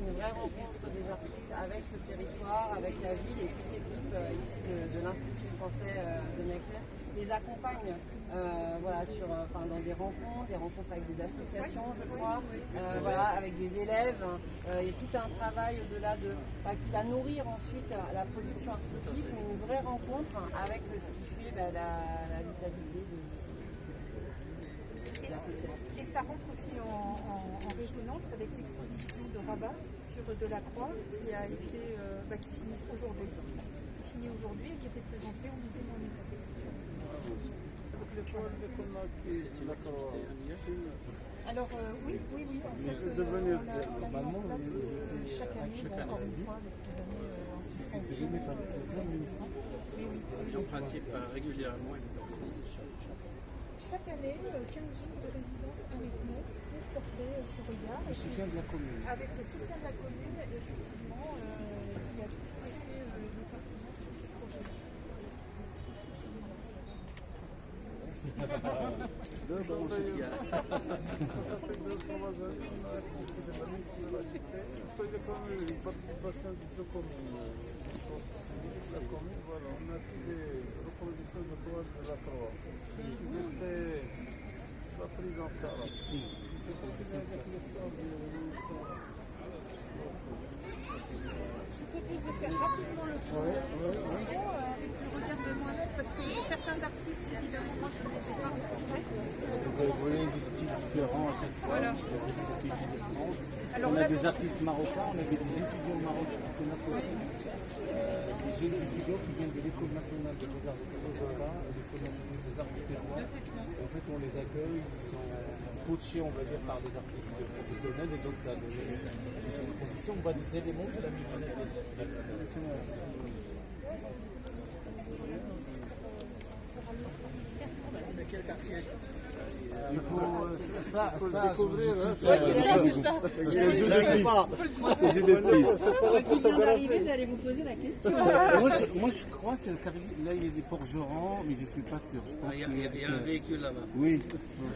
une vraie rencontre des artistes avec ce territoire, avec la ville, et toute l'équipe ici de l'Institut français de Meknès les accompagne dans des rencontres avec des associations, je crois, avec des élèves. Il y a tout un travail au-delà qui va nourrir ensuite la production artistique, mais une vraie rencontre avec ce qui fait la vitalité de et ça rentre aussi en résonance avec l'exposition de Rabat sur Delacroix qui finit aujourd'hui. Qui finit aujourd'hui et qui était présentée au musée Montmorency. Alors oui, en fait, on l'a mis en place chaque année, encore une fois, avec ces années en suspension. En principe, régulièrement, elle est organisée chaque année, 15 jours de résidence à Meknès pour porter ce regard. Le soutien de la commune. Avec le soutien de la commune, effectivement, qui a toujours été nos partenaires sur ce projet. La commune, voilà, on a fait des reproductions de toiles de la Croix. C'était pas prise en charge. C'était avec l'histoire de l'émission. Je propose de faire rapidement le tour de l'exposition avec le regard de moi-même, parce que certains artistes, évidemment, moi je ne les ai pas rencontrés. Vous voyez des styles différents à chaque fois. Voilà. On a des artistes marocains, on a des étudiants marocains, parce qu'on a fait aussi des jeunes étudiants qui viennent de l'École nationale des beaux-arts de Tétouan et de l'École nationale des arts de Tétouan. En fait, on les accueille, ils sont coachés, on va dire, par des artistes professionnels, et donc ça a donné à cette exposition des éléments de la multimédia. C'est quel quartier? Il faut ça découvrir. C'est ça. J'ai des pistes. Qui vient d'arriver, j'allais vous poser la question. Moi, je crois que c'est le carré. Là, il y a des forgerons, mais je ne suis pas sûr. Je pense Il y a un véhicule là-bas. Oui.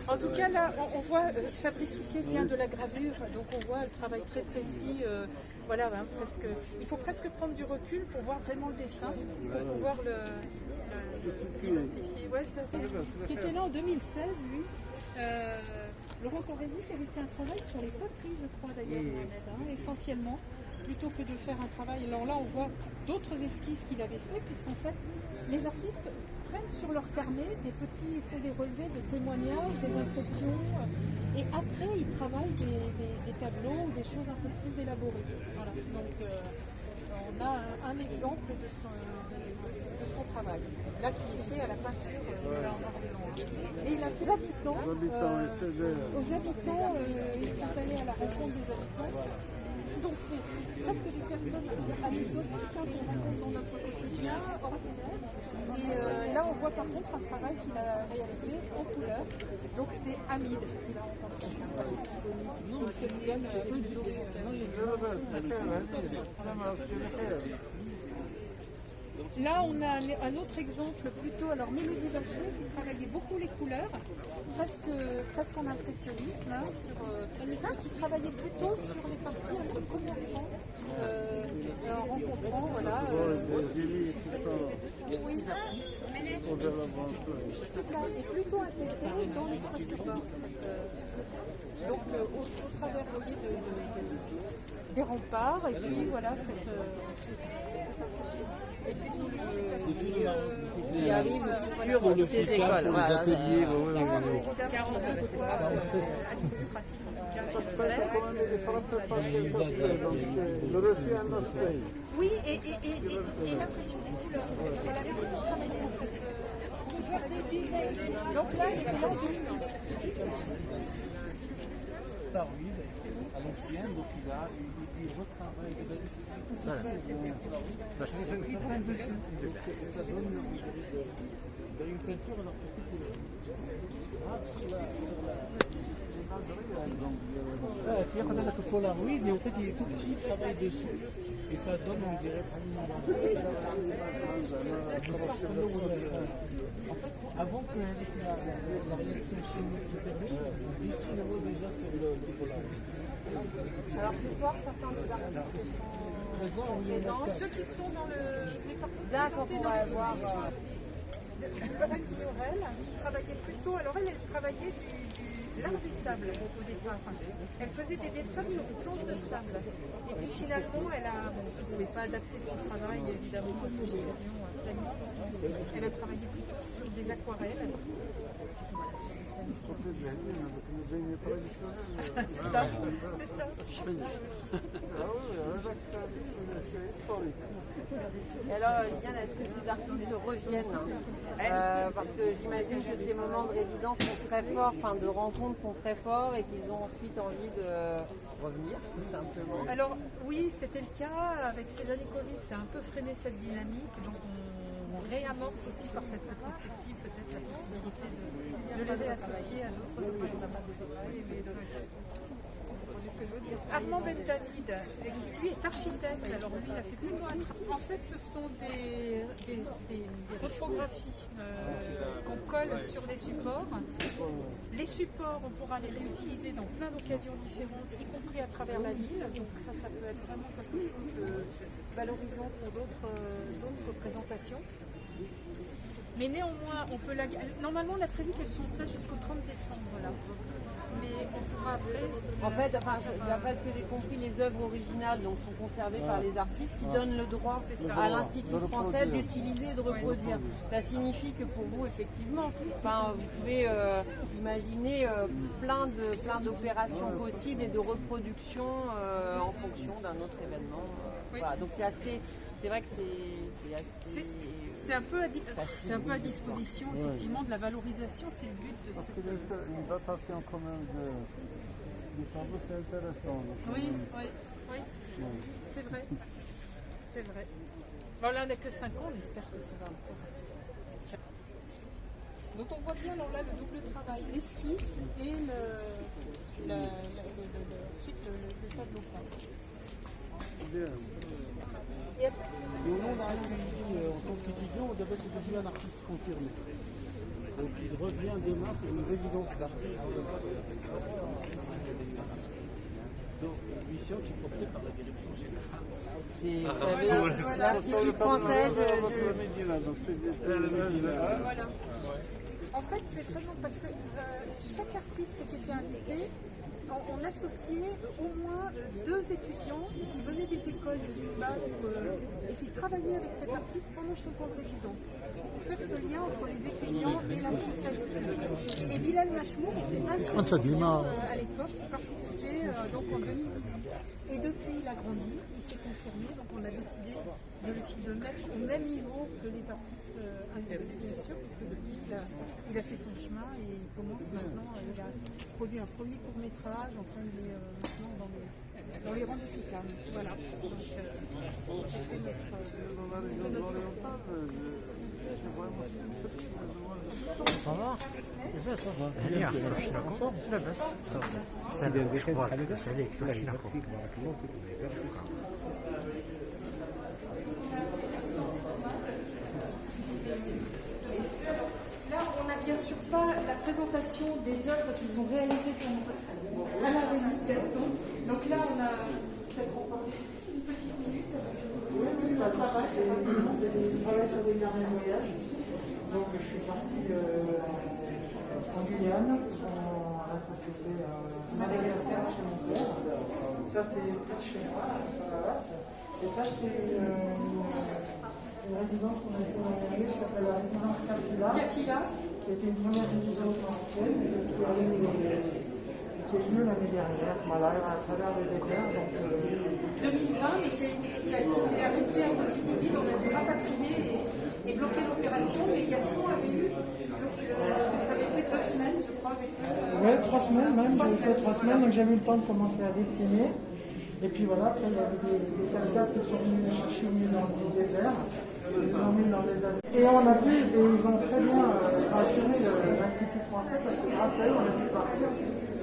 En tout cas, là, on voit Fabrice Fouquet vient de la gravure, donc on voit le travail très précis. Il faut presque prendre du recul pour voir vraiment le dessin, pour pouvoir l'identifier. Ouais, qui était là en 2016, lui. Laurent Corrézy avait fait un travail sur les poteries, je crois d'ailleurs, essentiellement, plutôt que de faire un travail. Alors là, on voit d'autres esquisses qu'il avait fait, puisqu'en fait, les artistes prennent sur leur carnet ils font des relevés de témoignages, des impressions, et après, ils travaillent des tableaux ou des choses un peu plus élaborées. Voilà. Donc, on a un exemple de son travail, là qui est fait à la peinture, c'est là en noir et blanc. Et il a pris habitants, aux habitants, ils sont allés à la rencontre des habitants. Donc c'est presque des personnes anecdotiques qu'on rencontre dans notre quotidien ordinaire. Et là on voit par contre un travail qu'il a réalisé en couleur. Donc c'est Hamid qu'il a rencontré. Donc ça nous donne une idée. Là, on a un autre exemple plutôt, alors Mélodie Bachet qui travaillait beaucoup les couleurs, presque en impressionnisme, qui travaillait plutôt sur les parties un peu commerçants, en rencontrant, c'est ça, et plutôt intégré dans l'espace urbain. Donc, au travers, vous voyez, des remparts, et puis voilà, et puis qui arrive sur ces écoles. Les ateliers, oui, et l'impression des couleurs. Elle avait beaucoup travaillé en fait. Donc là, il était là en 2000. À l'ancienne, donc il retravaille. Il peint dessus. Donc ça donne une peinture, alors on a la Polaroid, mais en fait il est tout petit, il travaille dessus. Et ça donne, on dirait, en fait, avant que la réaction chimique se termine, on dessine déjà sur le Polaroid. Alors ce soir, certains des artistes sont présents. Ceux qui sont dans le... D'accord, on va voir. Aurélie Aurel, qui travaillait plutôt... Alors elle travaillait l'art du sable au départ. Elle faisait des dessins sur des planches de sable. Et puis finalement, elle ne pouvait pas adapter son travail, évidemment, pour l'occasion pleinement. Elle a travaillé plutôt sur des aquarelles. C'est ça. Et alors, Liliane, est-ce que ces artistes reviennent parce que j'imagine que ces moments de résidence sont très forts, enfin de rencontres sont très forts et qu'ils ont ensuite envie de revenir, tout simplement. Alors oui, c'était le cas. Avec ces années Covid, ça a un peu freiné cette dynamique. Donc on réamorce aussi par cette rétrospective peut-être la possibilité de les réassocier à d'autres opérations. Armand Bentamid, qui lui est architecte, alors lui il a fait plutôt un travail. En fait ce sont des reprographies qu'on colle sur les supports. Les supports on pourra les réutiliser dans plein d'occasions différentes, y compris à travers la ville, donc ça peut être vraiment quelque chose de valorisant pour d'autres présentations. Mais néanmoins, normalement on a prévu qu'elles sont en place jusqu'au 30 décembre là. Mais on pourra après... En fait, d'après ce que j'ai compris, les œuvres originales donc, sont conservées par les artistes qui donnent le droit à l'Institut français d'utiliser et de reproduire. Ça signifie que pour vous, effectivement, vous pouvez imaginer plein d'opérations possibles et de reproduction en fonction d'un autre événement. Voilà. Donc c'est vrai que c'est assez... C'est un peu à disposition, effectivement, de la valorisation, c'est le but de cette... Une datation quand même des tableaux, c'est intéressant. Oui, c'est vrai. C'est vrai. Bon, là, on n'a que 5 ans, on espère que ça va encore se... Donc on voit bien alors là le double travail, l'esquisse et ensuite le tableau. Et au nom d'un accueilli en tant qu'étudiant, on devait se devenir un artiste confirmé. Donc il revient demain pour une résidence d'artiste dans le cadre du festival. Donc mission qui est portée par la direction générale. C'est l'Institut français. Voilà. En fait, c'est vraiment parce que chaque artiste qui était invité, on associait au moins 2 étudiants qui venaient des écoles de Limbach et qui travaillaient avec cet artiste pendant son temps de résidence, pour faire ce lien entre les étudiants et l'artiste invité. Et Bilal Machmour était un de ces étudiants à l'époque qui participait donc en 2018. Et depuis, il a grandi, il s'est confirmé, donc on a décidé de le mettre au même niveau que les artistes invités, bien sûr, puisque depuis, il a fait son chemin et il commence maintenant, il a produit un premier court-métrage, enfin il est maintenant dans les rangs du FICAM. Voilà. Donc c'était notre... Ça va؟ لاباس هنيئا كيفاش راكم؟ لاباس سلام اخبارك لاباس عليك كيفاش راكم؟ بارك الله فيك الله يبارك فيك. Là, on n'a bien sûr pas la présentation des œuvres qu'ils ont réalisées à la Gaston. Donc là, on a peut-être encore une petite minute sur le travail. Je travaille sur des derniers voyages. Donc je suis parti en Guyane, à la société Madagascar chez mon père. Ça c'est près de chez moi, et ça c'est une résidence qu'on a fait dans l'année qui s'appelle la résidence Cafila, qui était une première résidence ancienne et qui est venue l'année dernière, voilà, à travers le désert. Donc, 2020, mais qui s'est arrêté à cause du Covid, on a dû rapatrier et bloquer l'opération. Mais Gaston avait eu, tu avais fait 2 semaines, je crois, avec eux. Oui, 3 semaines même, j'ai fait 3 semaines, donc j'avais eu le temps de commencer à dessiner. Et puis voilà, après il y avait des soldats qui sont venus les chercher dans le désert. Ils ont mis dans les années. Et on a pu, et ils ont très bien rassuré l'Institut français parce que grâce à eux, on a pu partir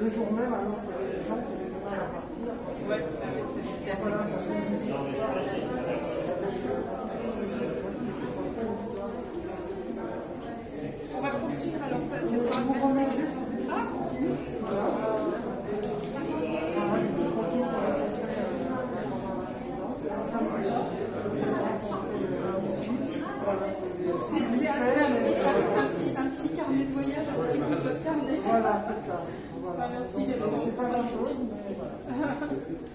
le jour même alors qu'il y avait des gens qui avaient du mal à partir. Ouais, c'est assez On va poursuivre alors cette chose, mais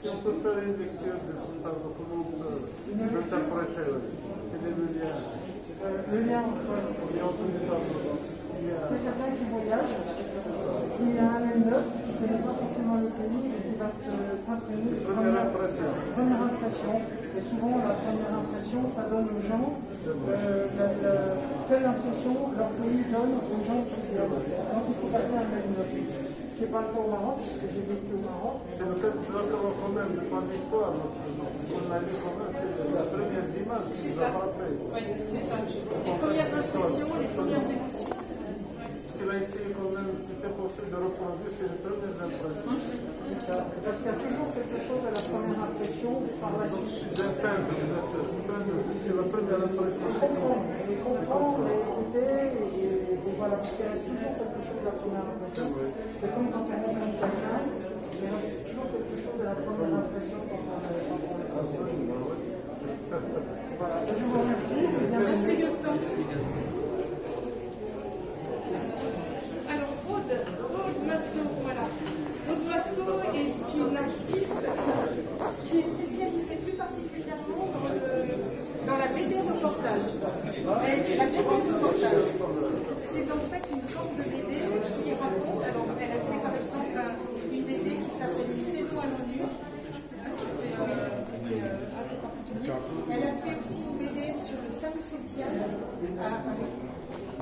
Si on peut faire une lecture de ce tableau, comment on peut l'interpréter? Quel est le lien? le lien entre du tableau. c'est quelqu'un qui voyage, qui a un M9, qui ne connaît pas forcément le pays et qui va s'imprégner de Première impression. Première impression. Et souvent, la première impression, ça donne aux gens, quelle impression leur pays donne aux gens qui viennent. Donc il faut garder un M9. Ce qui n'est pas le cas au Maroc, parce que j'ai vécu au Maroc. C'est le cas quand même, pas l'histoire. Ce qu'on a lu quand même, c'est la première image qui nous a frappé. Oui, c'est ça. Les premières impressions, les premières émotions. Ce qu'il a essayé quand même, c'était possible de reproduire, c'est les premières impressions. C'est ça. Parce qu'il y a toujours quelque chose à la première impression par la suite. C'est la première impression. Les comprendre, les écouter, et voilà, parce qu'il reste toujours quelque chose à la première impression. C'est comme quand on rencontre quelqu'un, il reste toujours quelque chose de la première impression quand on le rencontre. Voilà, je vous remercie. Merci Gaston. Alors Aude Massot, voilà. Aude Massot est une artiste qui est spécialisée plus particulièrement dans la BD reportage. La BD reportage, c'est en fait une forme de BD qui raconte, alors elle a fait par exemple une BD qui s'appelle Une saison à l'ONU. Elle a fait aussi une BD sur le salut social à Paris.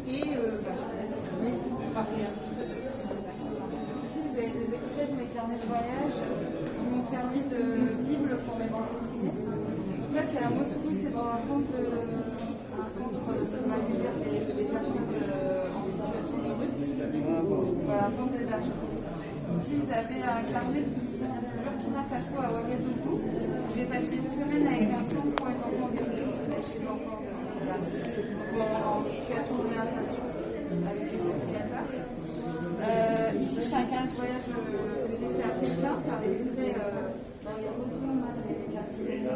Et je te laisse parler un petit peu de ce que Ici, vous avez des extraits de mes carnets de voyage qui m'ont servi de bible pour mes bandes dessinées. Là, c'est à Moscou, c'est dans un centre qui va accueillir des personnes en situation de rue. Voilà, un centre d'hébergement. Ici, vous avez un carnet qui vient de Burkina Faso à Ouagadougou. J'ai passé une semaine avec un centre pour les enfants démunis, chez les enfants en situation de réinsertion avec des éducateurs. Ici, c'est un carnet de voyage que j'ai fait à Pékin. C'est un extrait dans les retours des quartiers. J'ai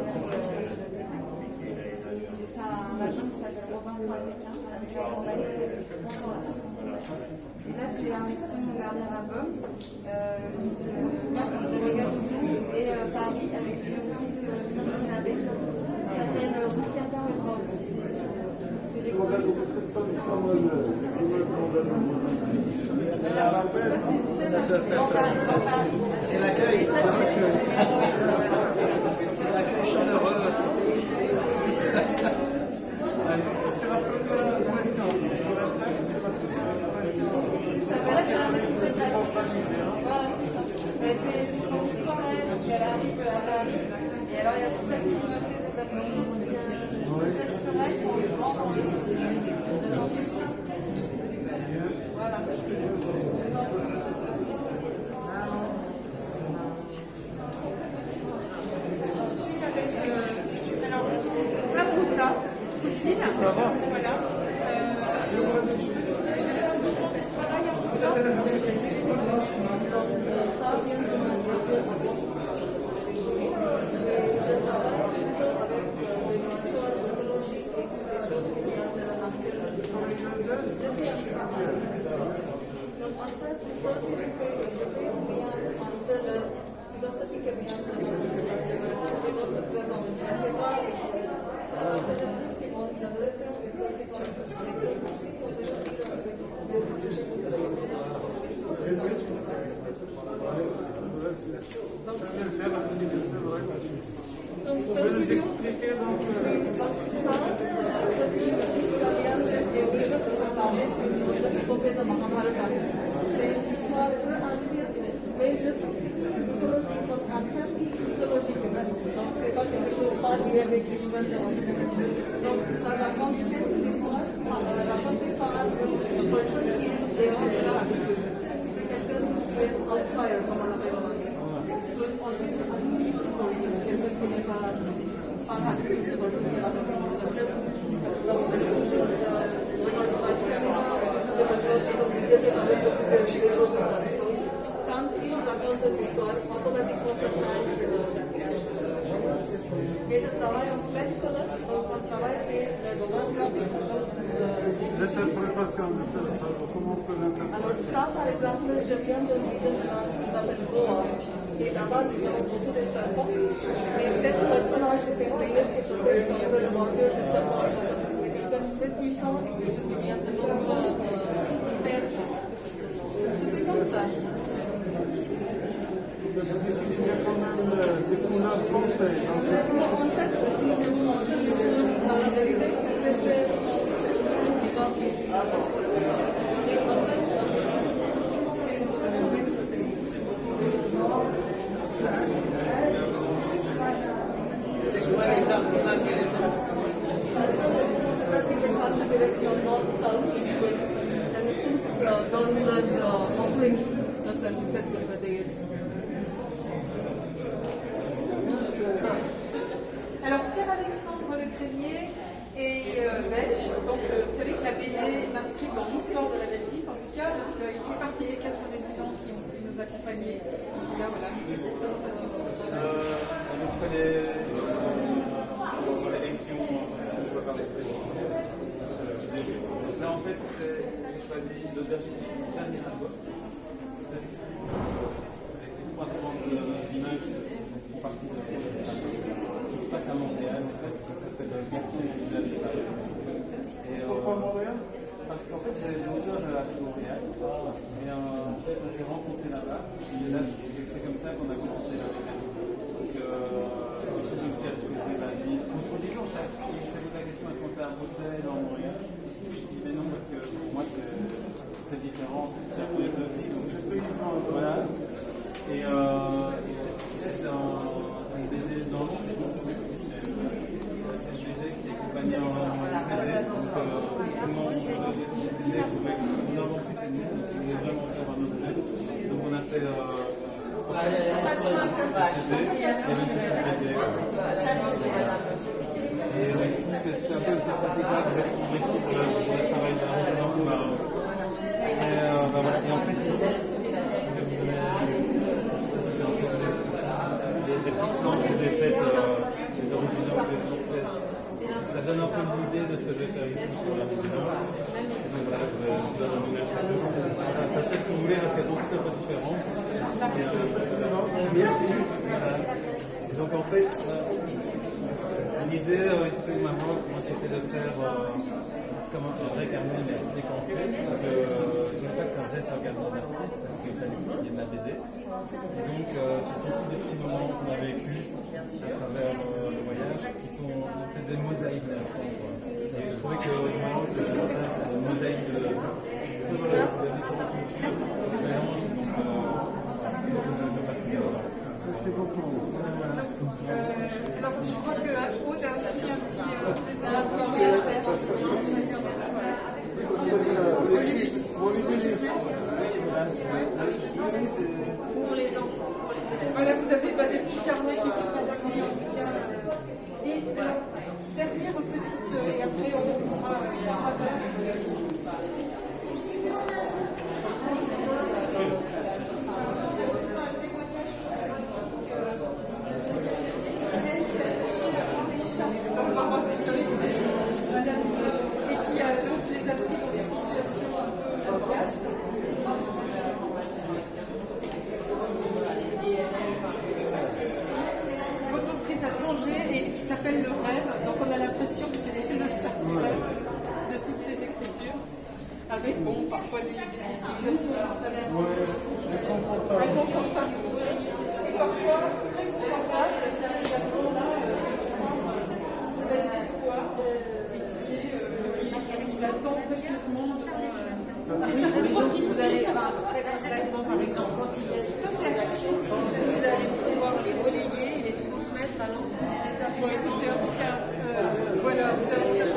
fait un agent qui s'appelle Robinson à Pékin avec un journaliste qui est 3 ans là-bas. Et là, c'est un extrait de mon dernier album qui se passe entre Ouagadougou et Paris avec une danse burkinabé qui s'appelle Rukata et Rob. C'est l'accueil. C'est l'accueil chaleureux. C'est la première impression. C'est son histoire à elle, parce qu'elle arrive à Paris, et alors il y a toute la communauté des Afro-Américains qui vient sur elle pour lui rencontrer. Voilà. Ensuite, avec Abruta, Poutine, voilà. Vous pouvez nous expliquer donc C'est une histoire peu ancienne, mais je trouve que les psychologies sont en train de psychologique. Donc, c'est pas quelque chose pas lié avec les nouvelles donc, ça raconte l'histoire racontée par une personne qui est dehors de la rue. C'est quelqu'un qui est on fire, comme on appelle en anglais. So, it's on unusual story. Quelqu'un qui n'est pas fantastique, une personne qui est là. Quand il raconte cette histoire, automatiquement ça change la situation. Mais je travaille en spectre, donc mon travail c'est le domaine graphique. l'interprétation de ça, comment on peut l'interpréter? Alors ça par exemple, je viens de lire un article qui s'appelle Goa. Et là-bas, nous avons beaucoup de serpents. Et ces personnages, ces pays qui sont des vendeurs de serpents, c'est des personnes très puissantes et qui se tiennent de nombreux terres. C'est comme ça. Vous utilisez quand même des couleurs françaises. En fait, la vérité, c'est C'est quoi les cardinals de l'éléphant? direction nord-south east-west. En tous dans le offerings de cette déesse. Alors, Pierre-Alexandre Le Crémier est belge, donc vous savez que la BD l'inscrit dans l'histoire de la Belgique, en tout cas, donc il fait partie des 4 résidents qui ont pu nous accompagner. Donc là, voilà, une petite présentation. Entre l'élection, on va parler de là, en fait, j'ai choisi l'aubergine du dernier album. Avec les 3 grandes images qui font partie de qui se passe à Montréal, en fait, ça s'appelle Garçon qui a disparu. Pourquoi Montréal? Parce qu'en fait, j'ai une sœur à Montréal, et en fait, on s'est rencontrés là-bas, et là, c'est comme ça qu'on a commencé la vie. Donc, je me suis associé à la vie. Au début, on s'est posé la question est-ce qu'on fait à Bruxelles, en Montréal? Je dis mais non, parce que pour moi, c'est différent. C'est un peu exotique, donc voilà. Et c'est une BD dans le c'est une BD qui est accompagnée en CD. Donc, comment on peut nous avons pu tenir, on voulait vraiment faire un objet. Donc, on a fait et c'est un peu ce principe-là que j'ai trouvé pour le travail de la résidence au Maroc. Et en fait, ici, des petites planches que j'ai faites, des originaux que j'ai faites. Ça donne un peu l'idée de ce que je vais faire ici pour la résidence. Donc voilà, je vous donne un numéro. Pas celles que vous voulez parce qu'elles sont toutes un peu différentes. Merci. Et donc en fait, l'idée ici au Maroc, c'était de faire comme un vrai carnet mais séquencé. Je ne sais pas que ça faisait sur un carnet d'artiste parce qu'il fallait qu'il y ait de la BD. Et donc ce sont aussi des petits moments qu'on a vécu à travers le voyage qui sont des mosaïques d'enfants. Et je trouvais que au Maroc, c'est une mosaïque de différentes cultures qui se mélangent. Merci beaucoup. Alors, je crois que Aude a aussi un petit présent. Pour les enfants, pour les élèves. Voilà, vous avez des petits carnets qui vous sont donnés en tout cas. Et dernière petite, et après on pourra et qui a donc les appris dans des situations un peu cocasses. Photo prise à Tanger et qui s'appelle Le Rêve. Donc on a l'impression que c'est le chapitre de toutes ces écritures. Avec bon, parfois des situations personnelles inconfortables et parfois très confortables, car il y a là l'espoir et qui attend précieusement Vous allez très concrètement, par exemple, quand il y a des actions, vous allez pouvoir les relayer et les transmettre à l'ensemble des étapes. bon, écoutez, en tout cas, voilà, vous avez fait un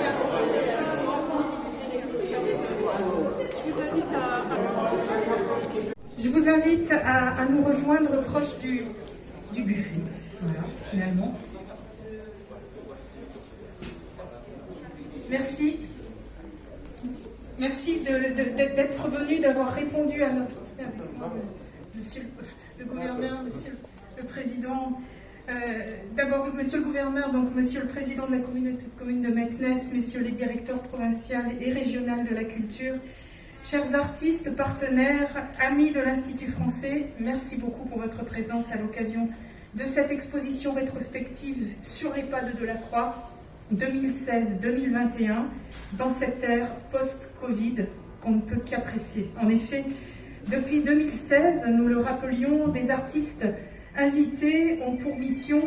Je vous invite à nous rejoindre proche du buffet. Voilà, finalement. Merci. Merci d'être venu, d'avoir répondu à notre... Monsieur le gouverneur, monsieur le président... D'abord, monsieur le gouverneur, donc monsieur le président de la communauté de communes de Meknès, messieurs les directeurs provinciaux et régionaux de la culture, Chers artistes, partenaires, amis de l'Institut français, merci beaucoup pour votre présence à l'occasion de cette exposition rétrospective sur les pas de Delacroix 2016-2021 dans cette ère post-Covid qu'on ne peut qu'apprécier. En effet, depuis 2016, nous le rappelions, des artistes invités ont pour mission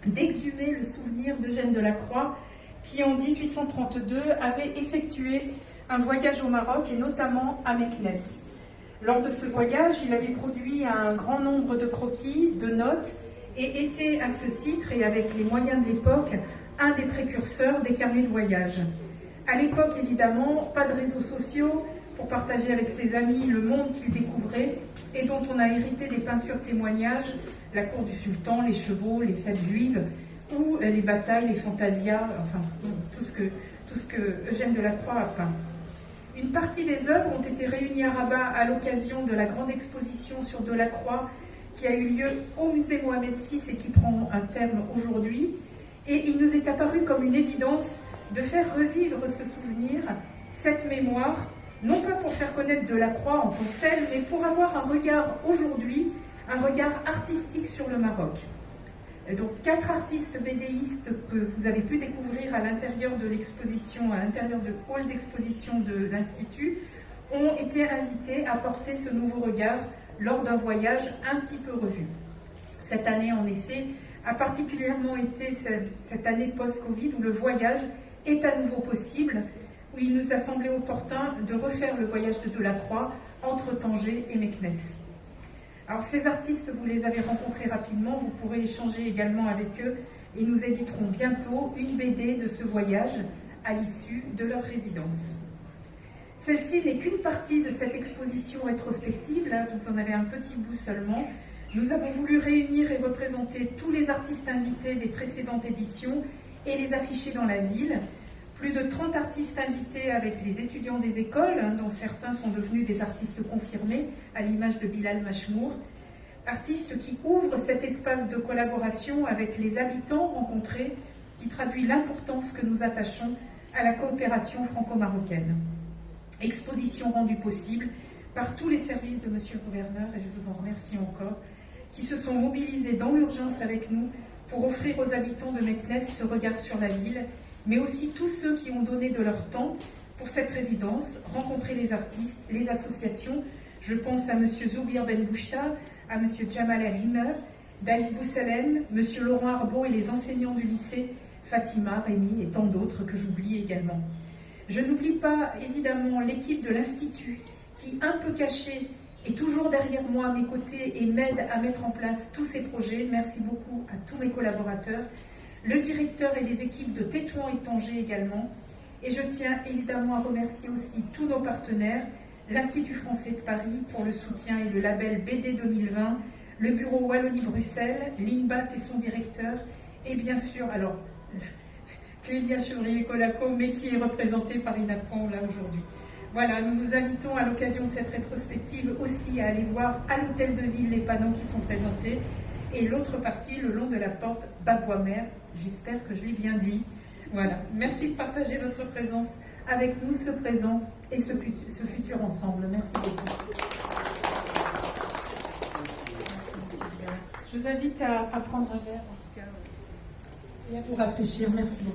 d'exhumer le souvenir d'Eugène Delacroix qui en 1832 avait effectué un voyage au Maroc et notamment à Meknès. Lors de ce voyage, il avait produit un grand nombre de croquis, de notes et était à ce titre et avec les moyens de l'époque un des précurseurs des carnets de voyage. À l'époque, évidemment, pas de réseaux sociaux pour partager avec ses amis le monde qu'il découvrait et dont on a hérité des peintures témoignages, la cour du sultan, les chevaux, les fêtes juives ou les batailles, les fantasias, enfin tout ce que Eugène Delacroix a peint. Une partie des œuvres ont été réunies à Rabat à l'occasion de la grande exposition sur Delacroix qui a eu lieu au musée Mohamed VI et qui prend un terme aujourd'hui. Et il nous est apparu comme une évidence de faire revivre ce souvenir, cette mémoire, non pas pour faire connaître Delacroix en tant que tel, mais pour avoir un regard aujourd'hui, un regard artistique sur le Maroc. Donc 4 artistes bédéistes que vous avez pu découvrir à l'intérieur de l'exposition, à l'intérieur du hall d'exposition de l'Institut, ont été invités à porter ce nouveau regard lors d'un voyage un petit peu revu. Cette année, en effet, a particulièrement été cette année post-Covid où le voyage est à nouveau possible, où il nous a semblé opportun de refaire le voyage de Delacroix entre Tanger et Meknès. Alors ces artistes, vous les avez rencontrés rapidement, vous pourrez échanger également avec eux et nous éditerons bientôt une BD de ce voyage à l'issue de leur résidence. Celle-ci n'est qu'une partie de cette exposition rétrospective, là vous en avez un petit bout seulement. Nous avons voulu réunir et représenter tous les artistes invités des précédentes éditions et les afficher dans la ville. Plus de 30 artistes invités avec les étudiants des écoles, dont certains sont devenus des artistes confirmés, à l'image de Bilal Machmour. Artistes qui ouvrent cet espace de collaboration avec les habitants rencontrés, qui traduit l'importance que nous attachons à la coopération franco-marocaine. Exposition rendue possible par tous les services de Monsieur le Gouverneur, et je vous en remercie encore, qui se sont mobilisés dans l'urgence avec nous pour offrir aux habitants de Meknès ce regard sur la ville, mais aussi tous ceux qui ont donné de leur temps pour cette résidence, rencontrer les artistes, les associations. Je pense à M. Zoubir Ben Bouchta, à M. Jamal El-Himer, Daïf Boussalem, M. Laurent Arbon et les enseignants du lycée, Fatima, Rémi et tant d'autres que j'oublie également. Je n'oublie pas évidemment l'équipe de l'Institut qui, un peu cachée, est toujours derrière moi à mes côtés et m'aide à mettre en place tous ces projets. Merci beaucoup à tous mes collaborateurs, le directeur et les équipes de Tétouan et Tanger également. Et je tiens évidemment à remercier aussi tous nos partenaires, l'Institut français de Paris pour le soutien et le label BD 2020, le bureau Wallonie-Bruxelles, l'INBAT et son directeur, et bien sûr, alors, Clélia Chevrier-Colaco, mais qui est représentée par Inapron là aujourd'hui. Voilà, nous vous invitons à l'occasion de cette rétrospective aussi à aller voir à l'hôtel de ville les panneaux qui sont présentés et l'autre partie le long de la porte Babouamer. J'espère que je l'ai bien dit. Voilà, merci de partager votre présence avec nous, ce présent et ce futur ensemble. Merci beaucoup. Je vous invite à prendre un verre en tout cas et à vous rafraîchir. Merci beaucoup.